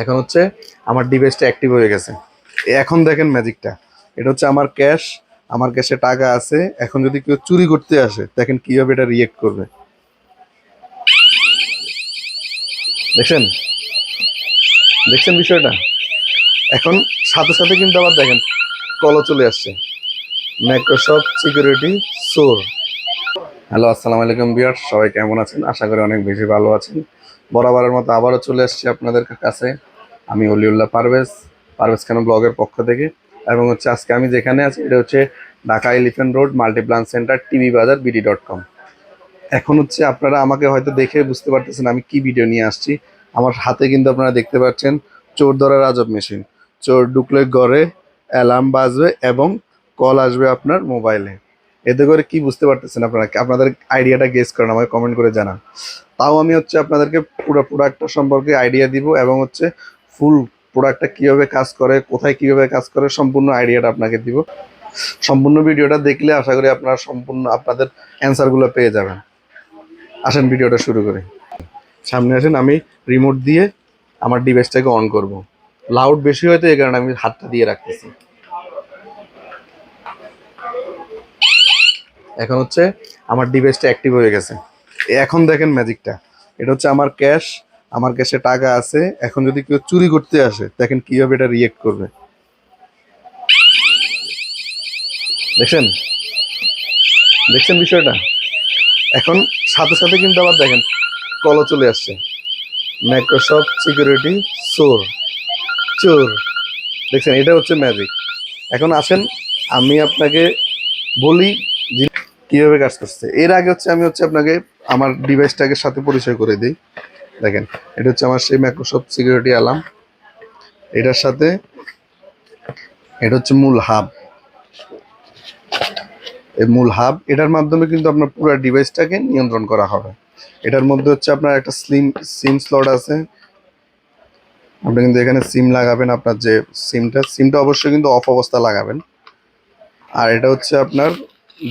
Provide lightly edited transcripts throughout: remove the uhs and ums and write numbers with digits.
এখন হচ্ছে আমার ডিভাইসটা অ্যাক্টিভ হয়ে গেছে। এখন দেখেন ম্যাজিকটা। এটা হচ্ছে আমার ক্যাশে টাকা আছে। এখন যদি কেউ চুরি করতে আসে দেখেন কিভাবে এটা রিয়েক্ট করবে। দেখছেন দেখছেন বিষয়টা। এখন সাথে সাথে কিন্তু আবার দেখেন কলও চলে আসছে, মাইক্রোসফট সিকিউরিটি সোর। হ্যালো, আসসালামু আলাইকুম ভিউয়ার্স, সবাই কেমন আছেন? আশা করি অনেক বেশি ভালো আছেন। বরাবরের মতো আবারও চলে আসছি আপনাদের কাছে আমি অলিউল্লাহ পারভেজ খান ব্লগের পক্ষ থেকে। এবং হচ্ছে আজকে আমি যেখানে আছি এটা হচ্ছে Dhaka elephant road Multiplan centre TV বাজার BD.com। এখন হচ্ছে আপনারা আমাকে হয়তো দেখে বুঝতে পারতেছেন আমি কি ভিডিও নিয়ে আসছি। আমার হাতে কিন্তু আপনারা দেখতে পাচ্ছেন চোর ধরার আজব মেশিন। চোর ঢুকলে ঘরে অ্যালার্ম বাজবে এবং কল আসবে আপনার মোবাইলে। এতে করে কি বুঝতে পারতেছেন আপনারা? আপনাদের আইডিয়াটা গেস করেন, আমাকে কমেন্ট করে জানান। তাও আমি হচ্ছে আপনাদেরকে পুরো প্রোডাক্টটা সম্পর্কে আইডিয়া দিব এবং হচ্ছে ফুল প্রোডাক্টটা কীভাবে কাজ করে, কোথায় কীভাবে কাজ করে, সম্পূর্ণ আইডিয়াটা আপনাকে দিব। সম্পূর্ণ ভিডিওটা দেখলে আশা করি আপনারা সম্পূর্ণ আপনাদের অ্যান্সারগুলো পেয়ে যাবেন। আসেন ভিডিওটা শুরু করি। সামনে আসেন, আমি রিমোট দিয়ে আমার ডিভাইসটাকে অন করব। লাউড বেশি হয়তো এই কারণে আমি হাতটা দিয়ে রাখতেছি। এখন হচ্ছে আমার ডিভাইসটা অ্যাক্টিভ হয়ে গেছে। এখন দেখেন ম্যাজিকটা। এটা হচ্ছে আমার ক্যাশে টাকা আছে। এখন যদি কেউ চুরি করতে আসে দেখেন কিভাবে এটা রিয়েক্ট করবে। দেখছেন দেখছেন বিষয়টা। এখন সাথে সাথে কিন্তু আবার দেখেন কলও চলে আসছে, মাইক্রোসফট সিকিউরিটি সোর চোর। দেখছেন, এটা হচ্ছে ম্যাজিক। এখন আসেন আমি আপনাকে বলি যে কীভাবে কাজ করছে। এর আগে হচ্ছে আমি আপনাকে আমার ডিভাইসটাকে সাথে পরিচয় করে দিই। দেখেন, এটা হচ্ছে আমার সেই মাইক্রোসফট সিকিউরিটি অ্যালার্ম। এটার সাথে এটা হচ্ছে মূল হাব। এই মূল হাব এটার মাধ্যমে কিন্তু আপনার পুরো ডিভাইসটাকে নিয়ন্ত্রণ করা হবে। এটার মধ্যে হচ্ছে আপনার একটা সিম স্লট আছে। আপনি কিন্তু এখানে সিম লাগাবেন, আপনার যে সিমটা অবশ্যই কিন্তু অফ অবস্থা লাগাবেন। আর এটা হচ্ছে আপনার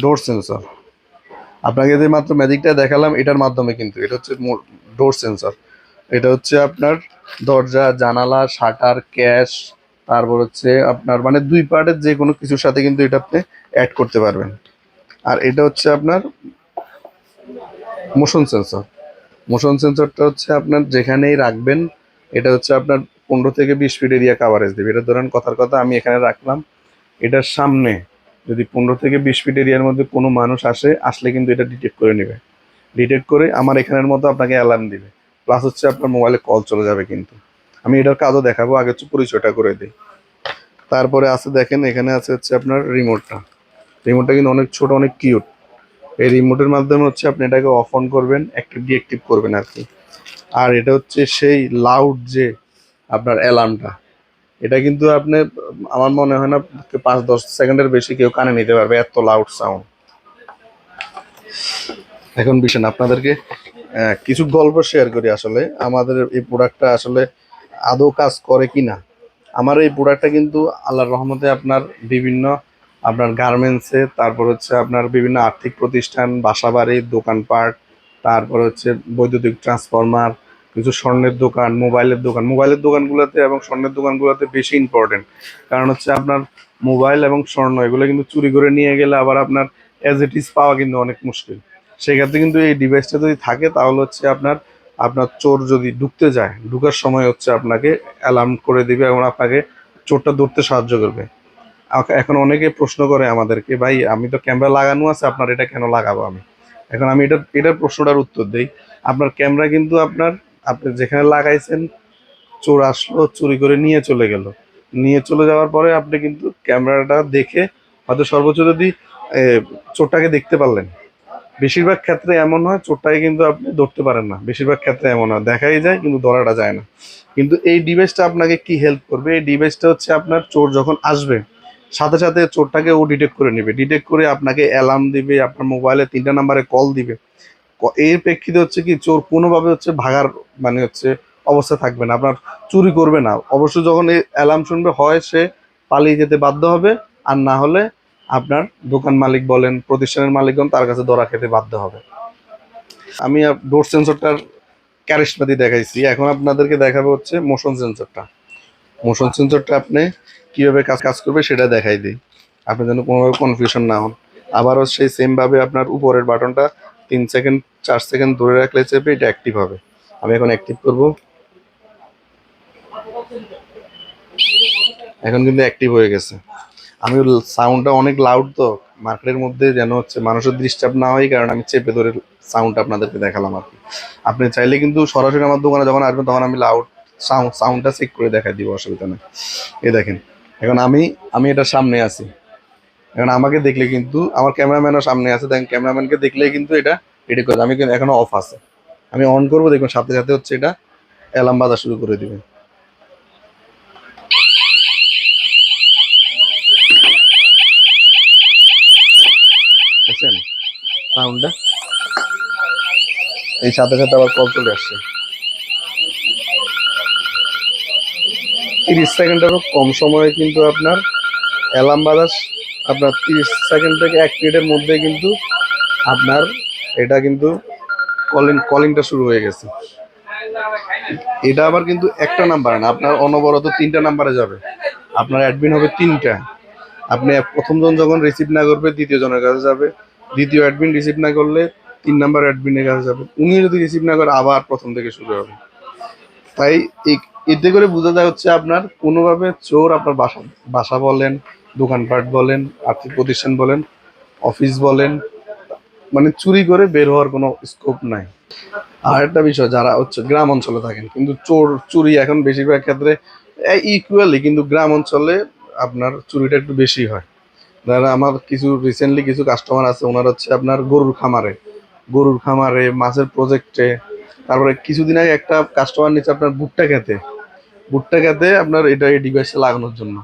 ডোর সেন্সর। আপনাকে যে মাত্র ম্যাজিকটা দেখালাম এটার মাধ্যমে কিন্তু এটা হচ্ছে ডোর সেন্সর। এটা হচ্ছে আপনার দরজা, জানালা, শাটার, ক্যাশ, তারপর হচ্ছে আপনার মানে দুই পার্টের যে কোনো কিছুর সাথে কিন্তু এটা আপনি অ্যাড করতে পারবেন। আর এটা হচ্ছে আপনার মোশন সেন্সর। মোশন সেন্সরটা হচ্ছে আপনার যেখানেই রাখবেন এটা হচ্ছে আপনার 15 থেকে 20 ফিট এরিয়া কাভারেজ দেবে। এটা ধরেন কথার কথা আমি এখানে রাখলাম, এটার সামনে যদি 15 থেকে 20 ফিট এরিয়ার মধ্যে কোনো মানুষ আসলে কিন্তু এটা ডিটেক্ট করে নেবে। ডিটেক্ট করে আমার এখানের মতো আপনাকে অ্যালার্ম দিবে। প্লাস হচ্ছে আপনার মোবাইলে কল চলে যাবে কিন্তু। আমি এটার কাজও দেখাবো, আগে হচ্ছে পরিচয়টা করে দিই। তারপরে আছে দেখেন এখানে আছে হচ্ছে আপনার রিমোটটা কিন্তু অনেক ছোট, অনেক কিউট। এই রিমোটের মাধ্যমে হচ্ছে আপনি এটাকে অফ অন করবেন, অ্যাক্টিভ ডিঅ্যাক্টিভ করবেন আর কি। আর এটা হচ্ছে সেই লাউড যে আপনার অ্যালার্মটা, এটা কিন্তু আপনি আমার মনে হয় না 5-10 সেকেন্ডের বেশি কেউ কানে নিতে পারবে, এত লাউড সাউন্ড। এখন বিষয় আপনাদেরকে কিছু গল্প শেয়ার করি। আসলে আমাদের এই প্রোডাক্টটা আসলে আদৌ কাজ করে কি না। আমার এই প্রোডাক্টটা কিন্তু আল্লাহর রহমতে আপনার বিভিন্ন আপনার গার্মেন্টসে, তারপর হচ্ছে আপনার বিভিন্ন আর্থিক প্রতিষ্ঠান, বাসাবাড়ি, দোকানপাট, তারপর হচ্ছে বৈদ্যুতিক ট্রান্সফরমার, কিছু স্বর্ণের দোকান, মোবাইলের দোকানগুলোতে এবং স্বর্ণের দোকানগুলোতে বেশি ইম্পর্টেন্ট। কারণ হচ্ছে আপনার মোবাইল এবং স্বর্ণ এগুলো কিন্তু চুরি করে নিয়ে গেলে আবার আপনার অ্যাজ ইট ইজ পাওয়া কিন্তু অনেক মুশকিল। সেক্ষেত্রে কিন্তু এই ডিভাইসটা যদি থাকে তাহলে হচ্ছে আপনার আপনার চোর যদি ঢুকতে যায়, ঢুকার সময় হচ্ছে আপনাকে অ্যালার্ম করে দিবে এবং আপনাকে চোরটা ধরতে সাহায্য করবে। এখন অনেকে প্রশ্ন করে আমাদেরকে, ভাই আমি তো ক্যামেরা লাগানো আছে, আপনার এটা কেন লাগাবো আমি? এখন আমি এটার প্রশ্নটার উত্তর দিই। আপনার ক্যামেরা কিন্তু আপনি যেখানে লাগাইছেন চোর আসলো, চুরি করে নিয়ে চলে গেল। নিয়ে চলে যাওয়ার পরে আপনি কিন্তু ক্যামেরাটা দেখে হয়তো সর্বোচ্চ যদি চোরটাকে দেখতে পারলেন। বেশিরভাগ ক্ষেত্রে এমন হয় চোরটাকে কিন্তু আপনি ধরতে পারেন না। বেশিরভাগ ক্ষেত্রে এমন হয় দেখাই যায় কিন্তু ধরাটা যায় না। কিন্তু এই ডিভাইসটা আপনাকে কি হেল্প করবে? এই ডিভাইসটা হচ্ছে আপনার চোর যখন আসবে সাথে সাথে চোরটাকে ও ডিটেক্ট করে নেবে। ডিটেক্ট করে আপনাকে অ্যালার্ম দিবে, আপনার মোবাইলে 3টা নাম্বারে কল দিবে। এর প্রেক্ষিতে হচ্ছে কি চোর কোনোভাবে হচ্ছে ভাগার মানে হচ্ছে অবস্থা থাকবে না, আপনার চুরি করবে না। অবশ্য যখন এই অ্যালার্ম শুনবে হয় সে পালিয়ে যেতে বাধ্য হবে, আর না হলে আপনার দোকান মালিক বলেন, প্রতিষ্ঠানের মালিকগণ তার কাছে ধরা খেতে বাধ্য হবে। আমি ডোর সেন্সরটার ক্যারিশমা দিয়ে দেখাইছি, এখন আপনাদেরকে দেখাবো হচ্ছে মোশন সেন্সরটা। মোশন সেন্সরটা আপনি কিভাবে কাজ কাজ করবে সেটা দেখাই দিই, আপনি যেন কোনোভাবে কনফিউশন না হন। আবারও সেই সেম ভাবে আপনার উপরের বাটনটা 3 সেকেন্ড 4 সেকেন্ড ধরে রাখলে চেপে এটা অ্যাক্টিভ হবে। আমি এখন অ্যাক্টিভ করব, এখন কিন্তু অ্যাক্টিভ হয়ে গেছে। আমি সাউন্ডটা অনেক লাউড তো মার্কেটের মধ্যে, যেন হচ্ছে মানুষের ডিস্টার্ব না হয়, কারণ আমি চেপে ধরে সাউন্ডটা আপনাদেরকে দেখালাম আর কি। আপনি চাইলে কিন্তু সরাসরি আমার দোকানে যখন আসবেন তখন আমি লাউড সাউন্ডটা চেক করে দেখাই দিব, অসুবিধা নেই। এই দেখেন, এখন আমি আমি এটার সামনে আছি, এখন আমাকে দেখলে কিন্তু আমার ক্যামেরাম্যানও সামনে আছে, দেখেন ক্যামেরাম্যানকে দেখলেই কিন্তু এটা রেডি করে। আমি কিন্তু এখনো অফ আছে, আমি অন করবো, দেখুন সাথে সাথে হচ্ছে এটা অ্যালার্ম বাজা শুরু করে দিবে। বুঝছেন সাউন্ডটা? এই সাথে সাথে আবার কল চলে আসছে। 30 সেকেন্ডেরও কম সময়ে কিন্তু আপনার অ্যালার্ম বাজার, আপনার 30 সেকেন্ড থেকে 1 মিনিটের মধ্যে কিন্তু আপনার এটা কিন্তু কলিংটা শুরু হয়ে গেছে। এটা আবার কিন্তু একটা নাম্বার না, আপনার অনবরত 3টা নাম্বারে যাবে, আপনার অ্যাডমিন হবে 3টা। আপনি প্রথম জন যখন রিসিভ না করবে দ্বিতীয় জনের কাছে যাবে, দ্বিতীয় অ্যাডমিন রিসিভ না করলে 3 নাম্বার অ্যাডমিনের কাছে যাবে, উনি যদি রিসিভ না করে আবার প্রথম থেকে শুরু হবে। তাই এতে করে বোঝা যায় হচ্ছে আপনার কোনোভাবে চোর আপনার বাসা বাসা বলেন, দোকানপাট বলেন, আর্থিক প্রতিষ্ঠান বলেন, অফিস বলেন, মানে চুরি করে বের হওয়ার কোনো স্কোপ নাই। আর একটা বিষয়, যারা হচ্ছে গ্রাম অঞ্চলে থাকেন, কিন্তু চোর চুরি এখন বেশিরভাগ ক্ষেত্রে ইকুয়ালি, কিন্তু গ্রাম অঞ্চলে আপনার চুরিটা একটু বেশি হয়। যারা আমার কিছু রিসেন্টলি কিছু কাস্টমার আছে, ওনার হচ্ছে আপনার গরুর খামারে মাছের প্রজেক্টে, তারপরে কিছুদিন আগে একটা কাস্টমার নিচ্ছে আপনার ভুট্টা খেতে আপনার এটা এই ডিভাইসটা লাগানোর জন্য।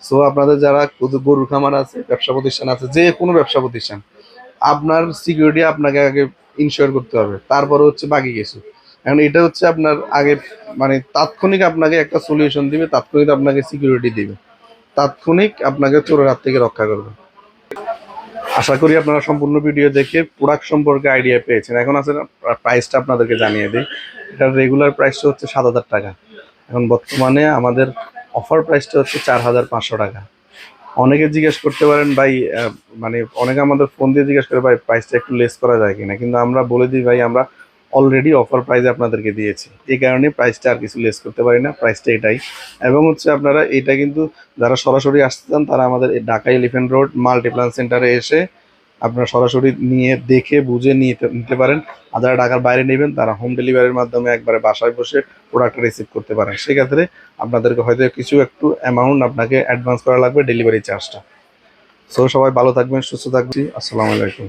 সো আপনাদের যারা গরুর খামার আছে, ব্যবসা প্রতিষ্ঠান আছে, যে কোনো ব্যবসা প্রতিষ্ঠান, আপনার সিকিউরিটি আপনাকে আগে ইনশিওর করতে হবে, তারপরে হচ্ছে বাকি কিছু। এখন এটা হচ্ছে আপনার আগে, মানে তাৎক্ষণিক আপনাকে একটা সলিউশন দিবে, তাৎক্ষণিক আপনাকে সিকিউরিটি দিবে, তাৎক্ষণিক আপনাকে চোরের হাত থেকে রক্ষা করবে। আশা করি আপনারা সম্পূর্ণ ভিডিও দেখে প্রোডাক্ট সম্পর্কে আইডিয়া পেয়েছেন। এখন আছে প্রাইসটা আপনাদেরকে জানিয়ে দিই। এটার রেগুলার প্রাইসটা হচ্ছে 7,000 টাকা, এখন বর্তমানে আমাদের অফার প্রাইসটা হচ্ছে 4,500 টাকা। অনেকে জিজ্ঞেস করতে পারেন ভাই, মানে অনেকে আমাদের ফোন দিয়ে জিজ্ঞেস করে ভাই প্রাইসটা একটু লেস করা যায় কিনা, কিন্তু আমরা বলে দিই ভাই আমরা অলরেডি অফার প্রাইসে আপনাদেরকে দিয়েছি, এই কারণে প্রাইসটা আর কিছু লেস করতে পারি না, প্রাইসটা এটাই। এবং হচ্ছে আপনারা এটা কিন্তু যারা সরাসরি আসতে চান তারা আমাদের এই ঢাকা এলিফ্যান্ট রোড মাল্টিপ্লান সেন্টারে এসে আপনারা সরাসরি নিয়ে দেখে বুঝে নিতে পারেন। আর যারা ঢাকার বাইরে নেবেন তারা হোম ডেলিভারির মাধ্যমে একবারে বাসায় বসে প্রোডাক্টটা রিসিভ করতে পারেন। সেক্ষেত্রে আপনাদেরকে হয়তো কিছু একটু অ্যামাউন্ট আপনাকে অ্যাডভান্স করা লাগবে ডেলিভারি চার্জটা। সো সবাই ভালো থাকবেন, সুস্থ থাকবেন, আসসালামু আলাইকুম।